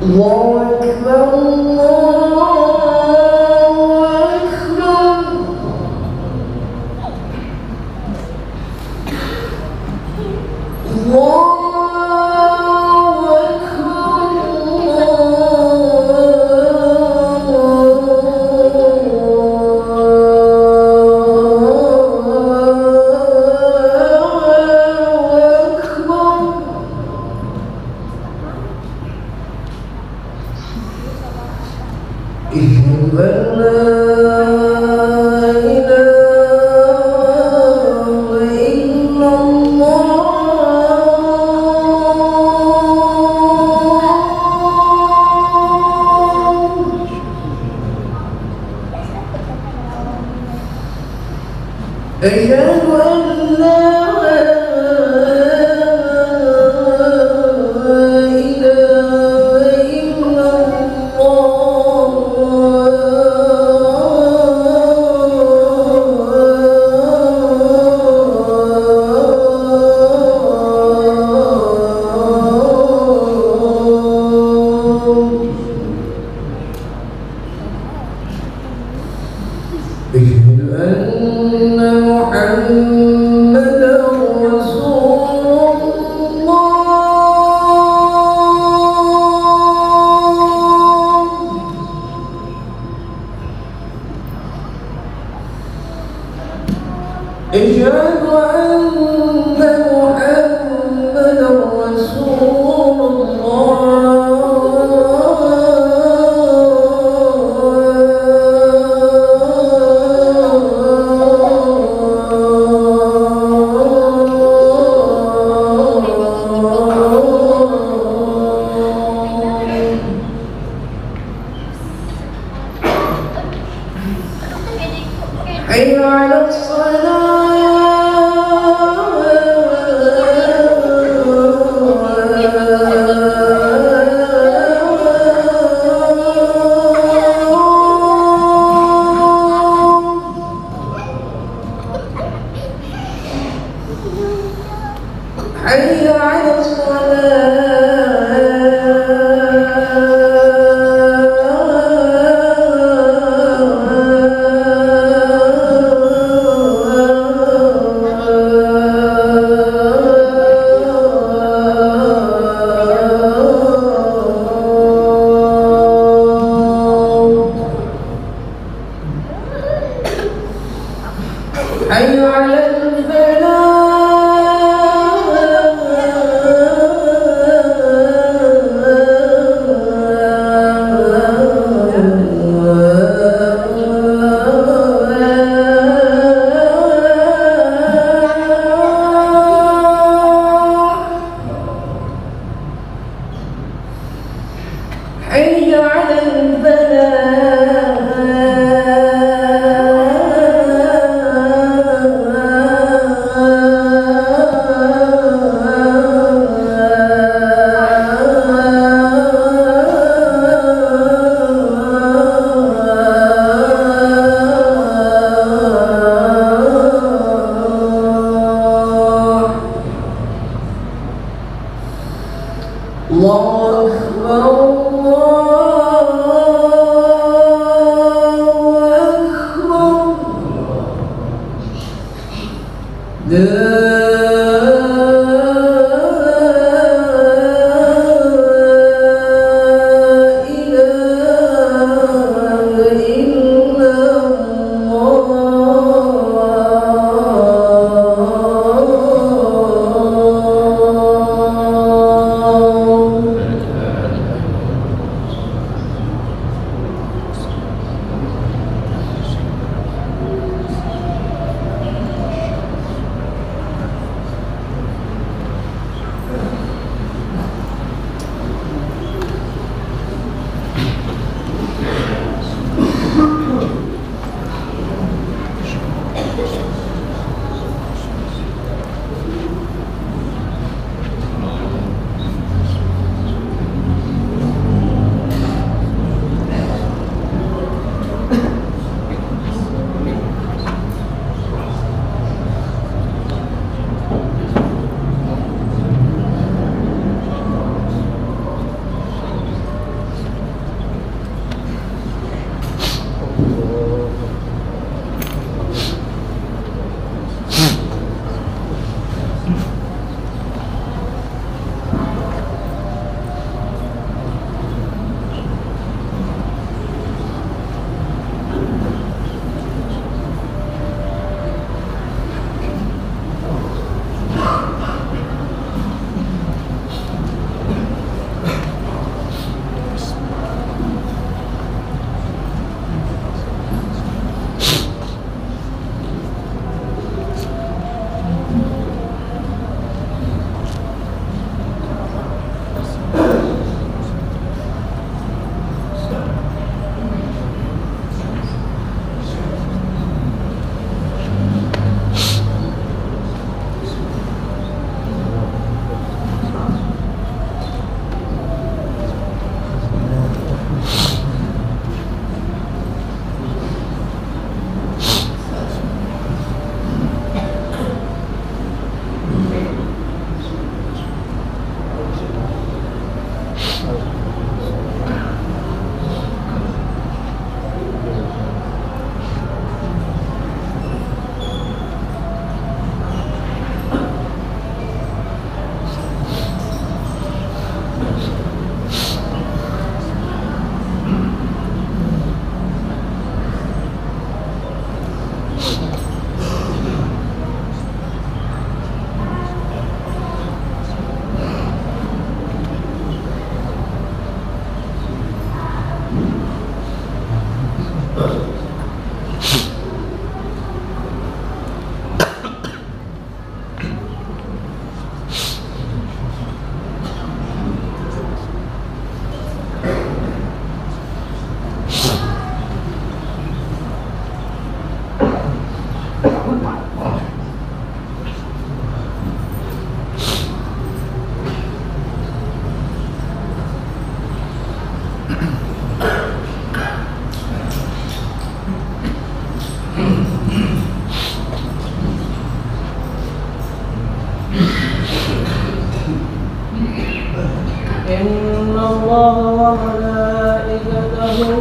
الله أكبر الله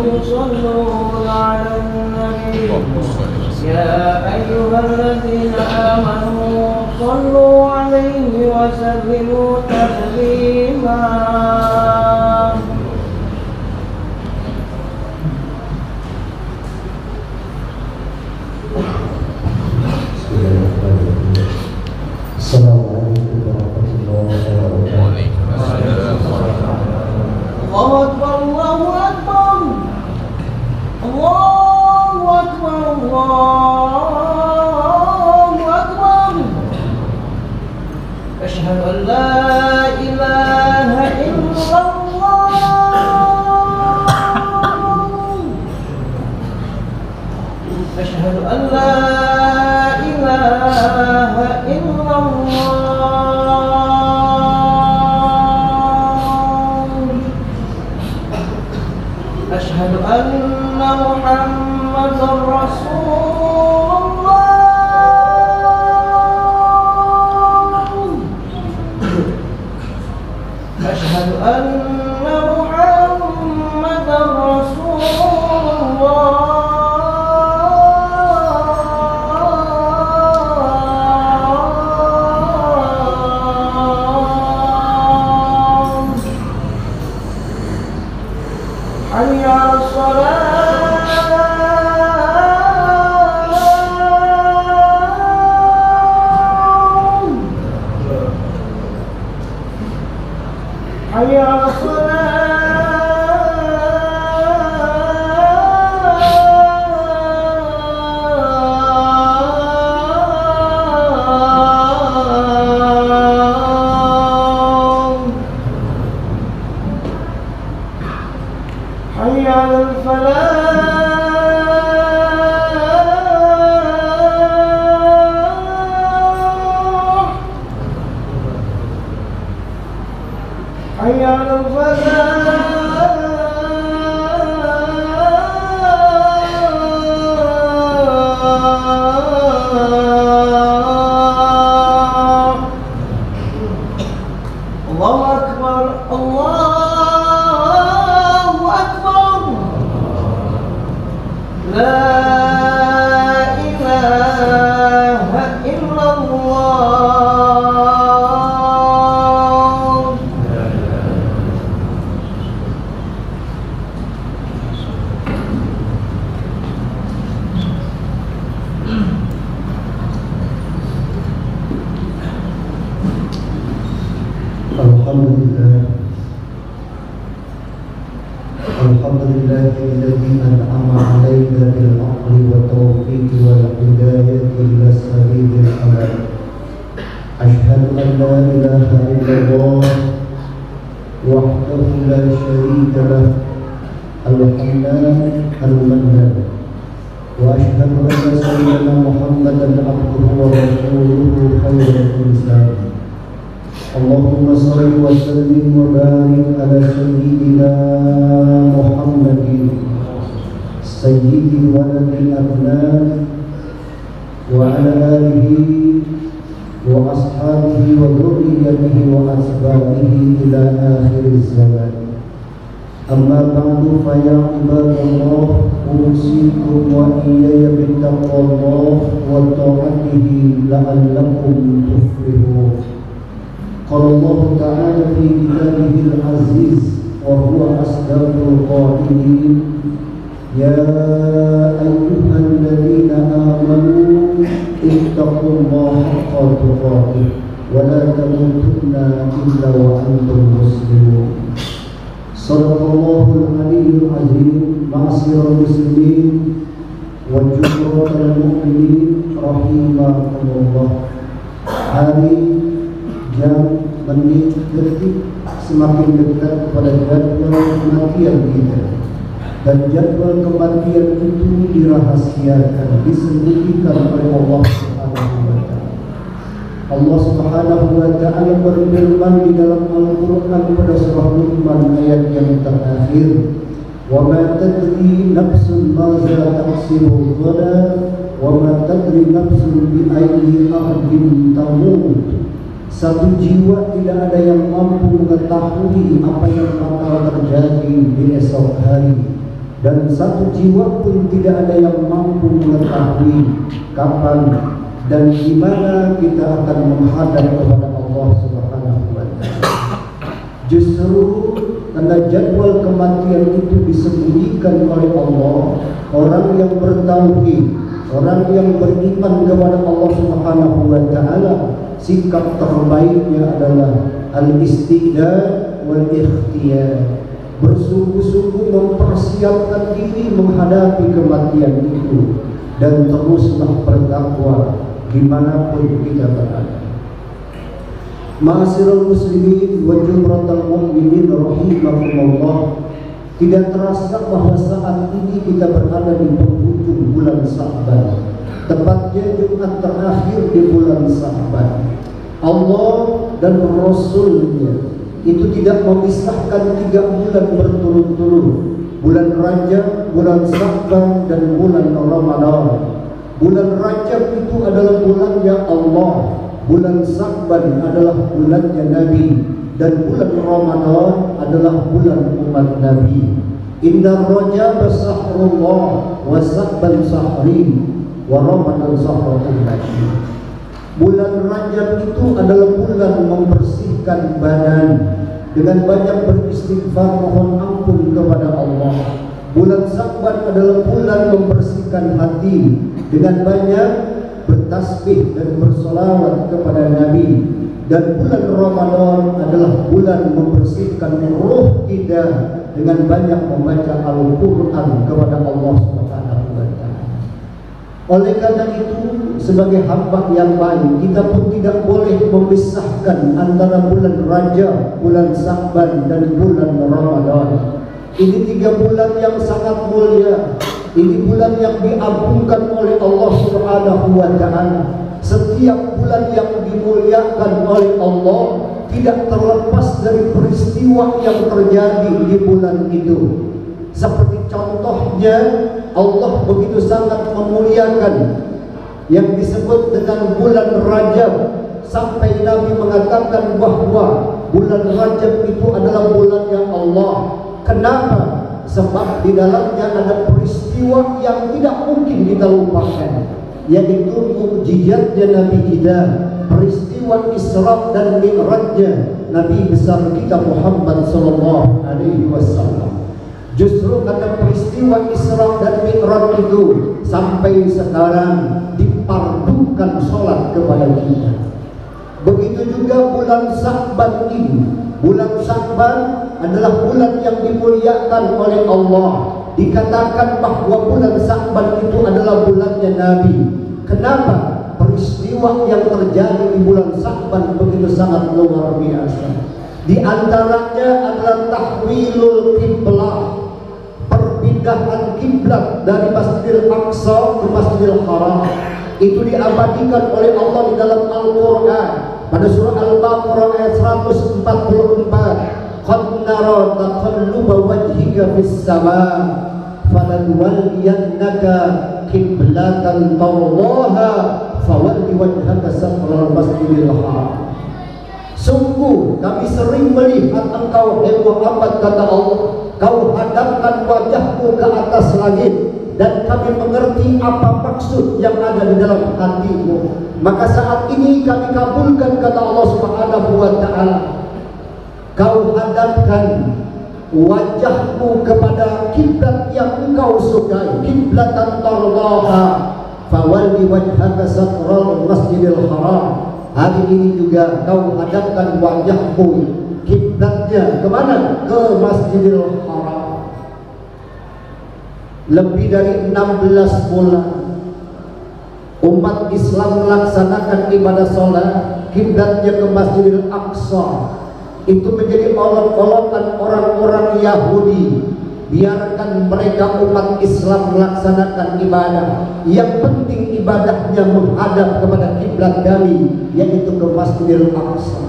يصلون على النبي يا أيها الذين آمنوا صلوا عليه وسلموا تسليما. Assalamualaikum warahmatullahi wabarakatuh. Allahu Akbar, Allahu Akbar, Allahu Akbar, Allahu Akbar. Asyhadu an la ilaha illallah. Asyhadu an la ilaha illallah. Asyhadu anna Muhammadar Rasulullah. Asyhadu anna Muhammadar Rasulullah. Hayya 'alas shalah, hayya 'alas حي على الفلاح، حي على الفلاح. الله أكبر، الله أكبر. لا إله إلا الله. الحمد لله الذي أنعم علينا بالعقل والتوفيق والهداية إلى السبيل الحلال. أشهد أن لا إله إلا الله وحده لا شريك له الحنان المنان، وأشهد أن سيدنا محمدا عبده ورسوله خير الإنسان. اللهم صل وسلم وبارك على سيدنا محمد سيد ولد الأبناء وعلى آله وأصحابه وذريته وأتباعه إلى آخر الزمان. أما بعد فيا عباد الله أوصيكم وإياي بتقوى الله وطاعته لعلكم تفلحون. قال الله تعالى في كتابه العزيز وهو أصدق القائلين: يا أيها الذين آمنوا اتقوا الله حق تقاته ولا تموتن إلا وأنتم مسلمون. Sadaqallahul aliyyul azim. Ma'asyiral muslimin wa jumratal mu'minin rahimakumullah. Hari, jam, menit, detik semakin dekat kepada jadwal kematian kita, dan jadwal kematian itu dirahasiakan, disembunyikan oleh Allah Subhanahu wa ta'ala. Allah Subhanahu wa ta'ala berfirman di dalam Al-Quran pada surah Luqman ayat yang terakhir: "Wa ma tadri nafsun maza taksibu ghadan wa ma tadri nafsun bi ayyi ardin tamut." Satu jiwa tidak ada yang mampu mengetahui apa yang bakal terjadi di esok hari, dan satu jiwa pun tidak ada yang mampu mengetahui kapan dan di mana kita akan menghadap kepada Allah Subhanahu wa ta'ala. Justru karena jadwal kematian itu disembunyikan oleh Allah, orang yang bertauhid, orang yang beriman kepada Allah Subhanahu wa ta'ala, sikap terbaiknya adalah al-istidad wal ikhtiyar, bersungguh-sungguh mempersiapkan diri menghadapi kematian itu, dan teruslah bertakwa dimanapun kita berada. Ma'asyiral muslimin wa jumratal mu'minin rahimakumullah. Tidak terasa bahwa saat ini kita berada di penghujung bulan Sya'ban, tepatnya Jumat terakhir di bulan Sya'ban. Allah dan Rasulnya itu tidak memisahkan 3 bulan berturut-turut: bulan Rajab, bulan Sya'ban, dan bulan Ramadan. Bulan Rajab itu adalah bulannya Allah, bulan Sya'ban adalah bulannya Nabi, dan bulan Ramadan adalah bulan umat Nabi. Inna Rajab sahrullah wa Sya'ban sahri wa Ramadan sahrul ummati. Bulan Rajab itu adalah bulan membersihkan badan dengan banyak beristighfar mohon ampun kepada Allah. Bulan Sya'ban adalah bulan membersihkan hati dengan banyak bertasbih dan bersolawat kepada Nabi. Dan bulan Ramadan adalah bulan membersihkan ruh kita dengan banyak membaca Al-Quran kepada Allah Subhanahu wa ta'ala. Oleh karena itu, sebagai hamba yang baik, kita pun tidak boleh memisahkan antara bulan Rajab, bulan Sya'ban, dan bulan Ramadan. Ini 3 bulan yang sangat mulia. Ini bulan yang diagungkan oleh Allah Subhanahu wa ta'ala. Setiap bulan yang dimuliakan oleh Allah tidak terlepas dari peristiwa yang terjadi di bulan itu. Seperti contohnya, Allah begitu sangat memuliakan yang disebut dengan bulan Rajab, sampai Nabi mengatakan bahwa bulan Rajab itu adalah bulannya Allah. Kenapa? Sebab di dalamnya ada peristiwa yang tidak mungkin kita lupakan, yaitu mukjizatnya Nabi kita, peristiwa Isra dan Mi'rajnya Nabi besar kita Muhammad sallallahu alaihi wasallam. Justru karena peristiwa Isra dan Mi'raj itu sampai sekarang dipardukan sholat kepada kita. Begitu juga bulan Sya'ban ini. Bulan Sya'ban adalah bulan yang dimuliakan oleh Allah. Dikatakan bahwa bulan Sya'ban itu adalah bulannya Nabi. Kenapa? Peristiwa yang terjadi di bulan Sya'ban begitu sangat luar biasa. Di antaranya adalah tahwilul qiblah, perpindahan kiblat dari Masjidil Aqsa ke Masjidil Haram. Itu diabadikan oleh Allah di dalam Al-Quran pada surah Al-Baqarah ayat 144. Qad nara taqalluba wajhika fis sama' falanwalliyannaka qiblatan tardaha fawalli wajhaka satral masjidil haram. Sungguh kami sering melihat engkau, hai Muhammad, kata Allah, kau hadapkan wajahmu ke atas langit, dan kami mengerti apa maksud yang ada di dalam hatimu. Maka saat ini kami kabulkan, kata Allah Subhanahu wa ta'ala, kau hadapkan wajahmu kepada kiblat yang engkau sukai, kiblatan tardaha, fawalli wajhaka satral masjidil haram. Hari ini juga kau hadapkan wajahmu, kiblatnya kemana? Ke Masjidil Haram. Lebih dari 16 bulan umat Islam melaksanakan ibadah sholat, kiblatnya ke Masjidil Aqsa. Itu menjadi olok-olokan orang-orang Yahudi. Biarkan mereka umat Islam melaksanakan ibadah, yang penting ibadahnya menghadap kepada kiblat kami, yaitu ke Masjidil Aqsa.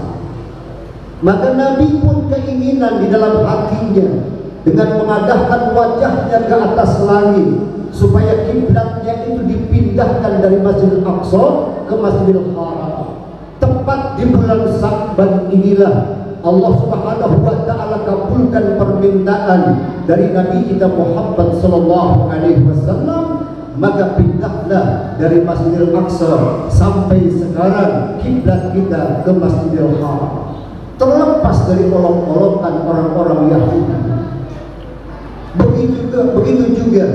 Maka Nabi pun keinginan di dalam hatinya dengan mengadahkan wajahnya ke atas langit, supaya kiblatnya itu dipindahkan dari Masjidil Aqsa ke Masjidil Haram. Tepat di bulan Sya'ban inilah Allah Subhanahu wa ta'ala kabulkan permintaan dari Nabi kita Muhammad sallallahu alaihi wasallam. Maka pindahlah dari Masjidil Aqsa sampai sekarang kiblat kita ke Masjidil Haram, terlepas dari olok-olokan orang-orang Yahudi. Begitu juga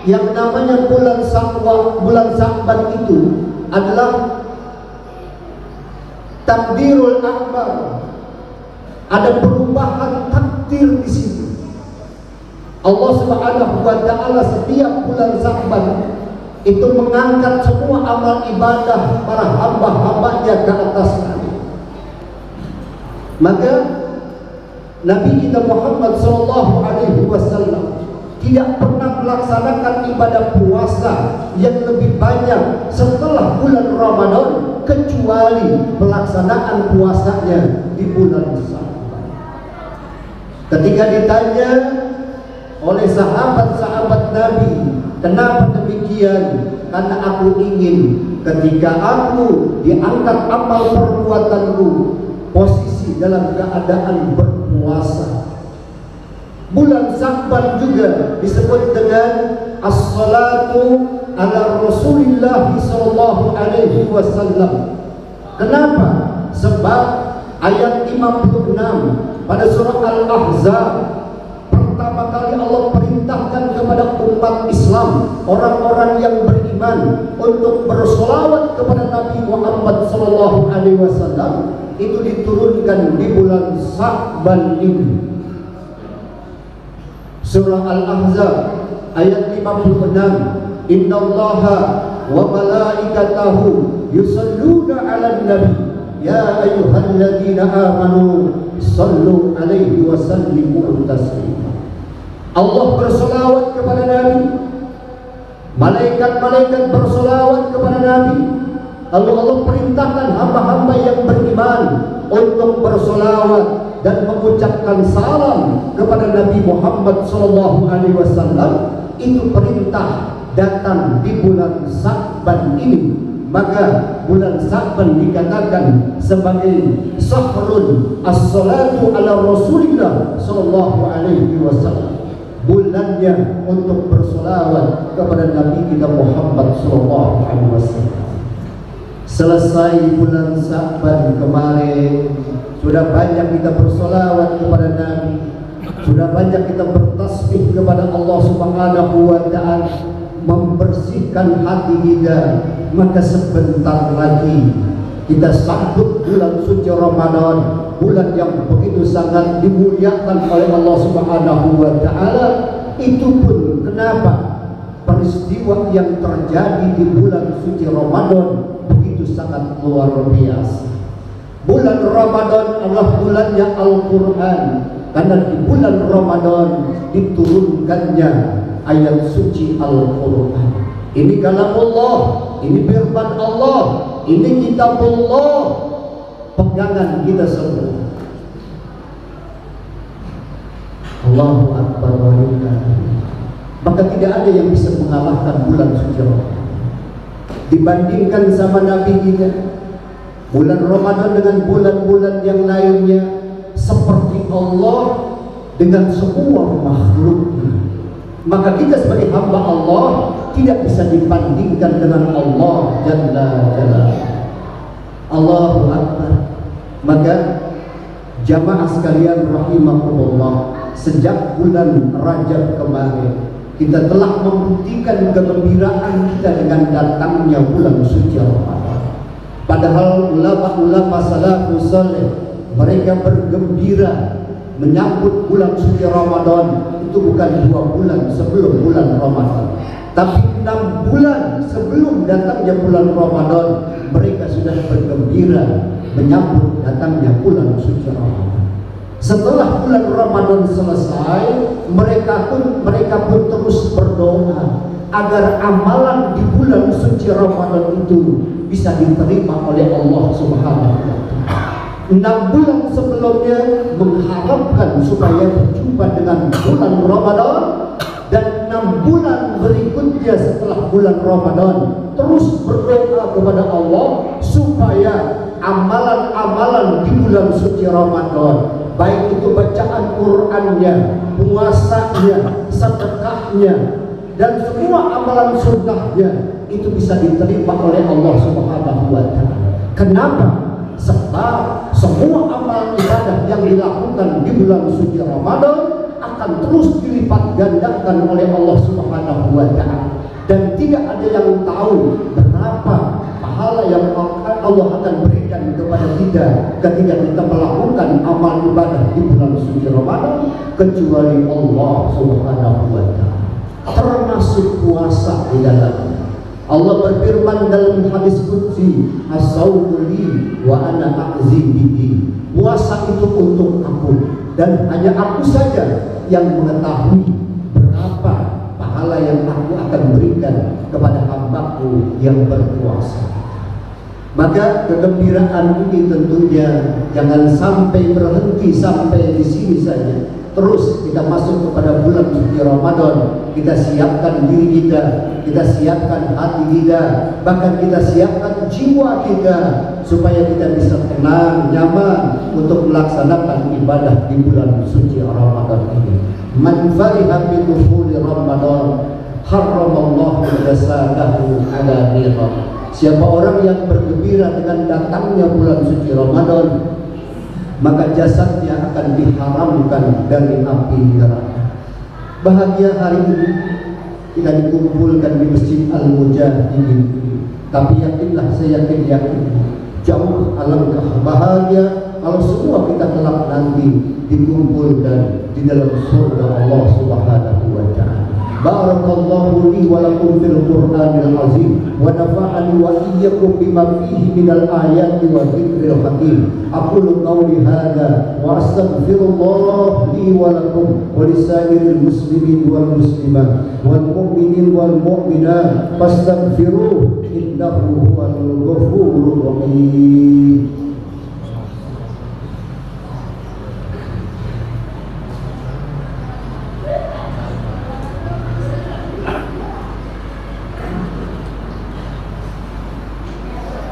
yang namanya bulan Sya'ban itu adalah takdirul akbar. Ada perubahan takdir di sini. Allah Subhanahu wa ta'ala setiap bulan Sya'ban itu mengangkat semua amal ibadah para hamba-hambanya ke atas langit. Maka Nabi kita Muhammad sallallahu alaihi wasallam tidak pernah melaksanakan ibadah puasa yang lebih banyak setelah bulan Ramadan, kecuali pelaksanaan puasanya di bulan Sya'ban. Ketika ditanya oleh sahabat-sahabat Nabi, kenapa demikian? Karena aku ingin ketika aku diangkat amal perbuatanku, posisi dalam keadaan berpuasa. Bulan Sya'ban juga disebut dengan as-salatu ala Rasulillah sallallahu alaihi wasallam. Kenapa? Sebab ayat 56 pada surah Al-Ahzab, pertama kali Allah perintahkan kepada umat Islam, orang-orang yang beriman, untuk bersolawat kepada Nabi Muhammad sallallahu alaihi wasallam. Itu diturunkan di bulan Sya'ban ini. Surah Al-Ahzab ayat 56, innallaha wa malaikatahu yusalluna 'alan nabi ya ayyuhalladzina amanu sallu alaihi wa sallimu taslima. Allah bersolawat kepada Nabi, malaikat-malaikat bersolawat kepada Nabi. Lalu Allah perintahkan hamba-hamba yang beriman untuk bersolawat dan mengucapkan salam kepada Nabi Muhammad SAW. Itu perintah datang di bulan Sya'ban ini. Maka bulan Sya'ban dikatakan sebagai sahrun as-salatu ala Rasulillah sallallahu alaihi wasallam, bulannya untuk bersolawat kepada Nabi kita Muhammad sallallahu alaihi wasallam. Selesai bulan Sya'ban kemarin, sudah banyak kita bersolawat kepada Nabi, sudah banyak kita bertasbih kepada Allah Subhanahu wa ta'ala, membersihkan hati kita. Maka sebentar lagi kita sambut bulan suci Ramadan, bulan yang begitu sangat dimuliakan oleh Allah Subhanahu wa ta'ala. Itu pun kenapa peristiwa yang terjadi di bulan suci Ramadan begitu sangat luar biasa. Bulan Ramadan adalah bulannya Al-Quran, karena di bulan Ramadan diturunkannya ayat suci Al-Quran. Ini kalamullah, ini firman Allah, ini kitabullah, pegangan kita semua. Allahu Akbar walillah. Maka tidak ada yang bisa mengalahkan bulan suci Ramadan. Dibandingkan sama Nabi kita, Bulan Ramadan dengan bulan-bulan yang lainnya seperti Allah dengan semua makhluknya. Maka kita sebagai hamba Allah tidak bisa dibandingkan dengan Allah Jalla Jalaluhu. Allahu Akbar. Maka jamaah sekalian rahimakumullah, sejak bulan Rajab kemarin kita telah membuktikan kegembiraan kita dengan datangnya bulan suci Ramadan. Padahal ulama-ulama salafus saleh mereka bergembira menyambut bulan suci Ramadan itu bukan 2 bulan sebelum bulan Ramadan, tapi 6 bulan sebelum datangnya bulan Ramadan mereka sudah bergembira menyambut datangnya bulan suci Ramadan. Setelah bulan Ramadan selesai, mereka pun terus berdoa agar amalan di bulan suci Ramadan itu bisa diterima oleh Allah Subhanahu wa taala. 6 bulan sebelumnya mengharapkan supaya berjumpa dengan bulan Ramadan, dan 6 bulan berikutnya setelah bulan Ramadan terus berdoa kepada Allah supaya amalan-amalan di bulan suci Ramadan, baik itu bacaan Qur'annya, puasanya, sedekahnya, dan semua amalan sunnahnya itu bisa diterima oleh Allah Subhanahu wa taala. Kenapa? Sebab semua amal ibadah yang dilakukan di bulan suci Ramadan akan terus dilipat gandakan oleh Allah Subhanahu wa taala, dan tidak ada yang tahu berapa pahala yang Allah akan berikan kepada kita ketika kita melakukan amal ibadah di bulan suci Ramadan kecuali Allah Subhanahu wa taala, termasuk puasa di dalamnya. Allah berfirman dalam hadis qudsi, as-saumu li wa ana a'zi bihi. Puasa itu untuk aku dan hanya aku saja yang mengetahui berapa pahala yang aku akan berikan kepada hambaku yang berpuasa. Maka kegembiraan ini tentunya jangan sampai berhenti sampai di sini saja. Terus kita masuk kepada bulan suci Ramadan, kita siapkan diri kita siapkan hati kita, bahkan kita siapkan jiwa kita supaya kita bisa tenang, nyaman untuk melaksanakan ibadah di bulan suci Ramadan ini. Man fariha bi dukhuli Ramadan harramallahu jasadahu ala nar. Siapa orang yang bergembira dengan datangnya bulan suci Ramadan, maka jasadnya akan diharamkan dari api neraka. Bahagia hari ini kita dikumpulkan di Masjid Al-Mujahidin, tapi yakinlah, saya yakin jauh alangkah bahagia kalau semua kita kelak nanti dikumpulkan di dalam surga Allah Subhanahu wa taala. Barakallahu li wa lakum fil Qur'anil azim wa nafa'ani wa iyyakum bima fihi minal ayati wa dzikril hakim. Aqulu qawli hadza wa astaghfirullah li wa lakum wa lisairil muslimin wal muslimat wal mu'minin wal mu'minat fastaghfiruhu innahu huwal ghafurur rahim.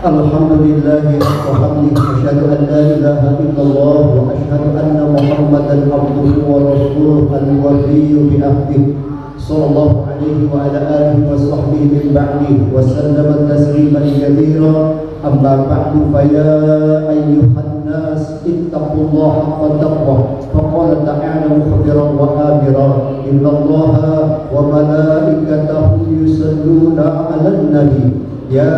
Alhamdulillahi wa hamdihi, asyhadu an la ilaha illallah wa asyhadu anna Muhammadan abduhu wa rasuluhu al-wafiyyu bi ahdihi sallallahu alaihi wa ala alihi wa sahbihi min ba'di wa sallama tasliman katsira. Amma ba'du, fa ya ayyuhan nas ittaqullaha haqqa taqwah. Faqala ta'ala mukhbiran wa amira, innallaha wa malaikatahu yusalluna 'alan nabi ya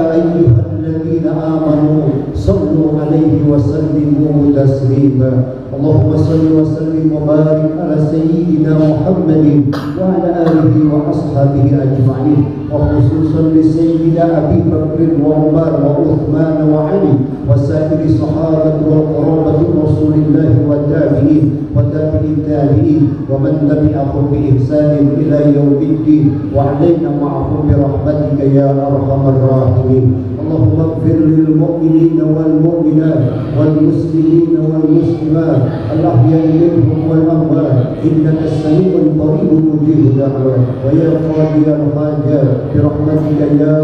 ayyuhalladzina amanu sallu alaihi wa sallimu taslima. Allahumma salli wa sallim wa barik ala sayyidina Muhammadin wa ala alihi wa ashabihi ajma'in, wa khususan li sayyidina Abi Bakr wa Umar wa Uthman wa Ali wa sa'iri sahabati wa qarabati Rasulillah wa tabi'in wa tabi'in tabi'in wa man tabi'ahum bi ihsanin ila yaumiddin wa alaina ma'ahum bi rahmatika ya arhamar rahimin. اللهم اغفر للمؤمنين والمؤمنات والمسلمين والمسلمات الأحياء منهم والأموات إنك السميع قريب مجيب الدعوات ويا قاضي الحاجات برحمتك يا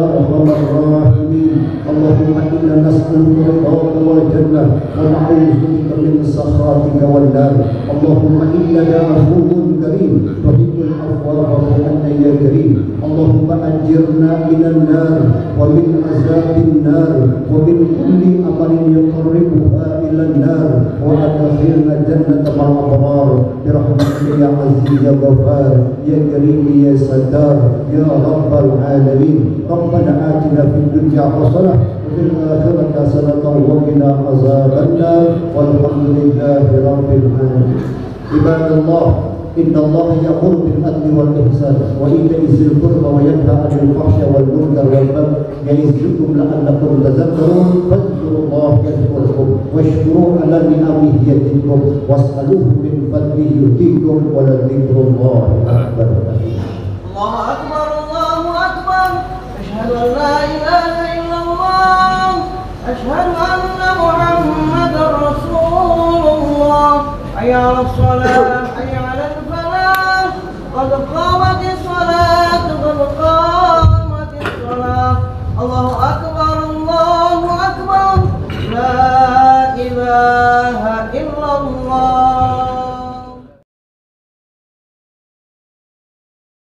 أرحم الراحمين. اللهم إنا نسألك رضاك والجنة ونعوذ بك من سخطك والنار. اللهم إنك عفو كريم تحب العفو فاعف عنا يا كريم. اللهم أجرنا من النار ومن عذاب النار ومن كل عمل يقربها إلى النار وأدخلنا الجنة مع الأبرار برحمتك يا عزيز يا غفار يا كريم يا ستار يا رب العالمين. ربنا آتنا في الدنيا حسنة وفي الآخرة حسنة وقنا عذاب النار والحمد لله رب العالمين. عباد الله إن الله يأمر بالعدل والإحسان وإيتاء ذي القربى وينهى عن الفحشاء والمنكر والبغي يعظكم لعلكم تذكرون فاذكروا الله يذكركم واشكروه على نعمه يزدكم واسألوه من فضله يؤتيكم ولذكر الله أكبر. الله أكبر الله أكبر. أشهد أن لا إله إلا الله. أشهد أن محمدا رسول الله. حي على الصلاة حي على الفلاح قد قامت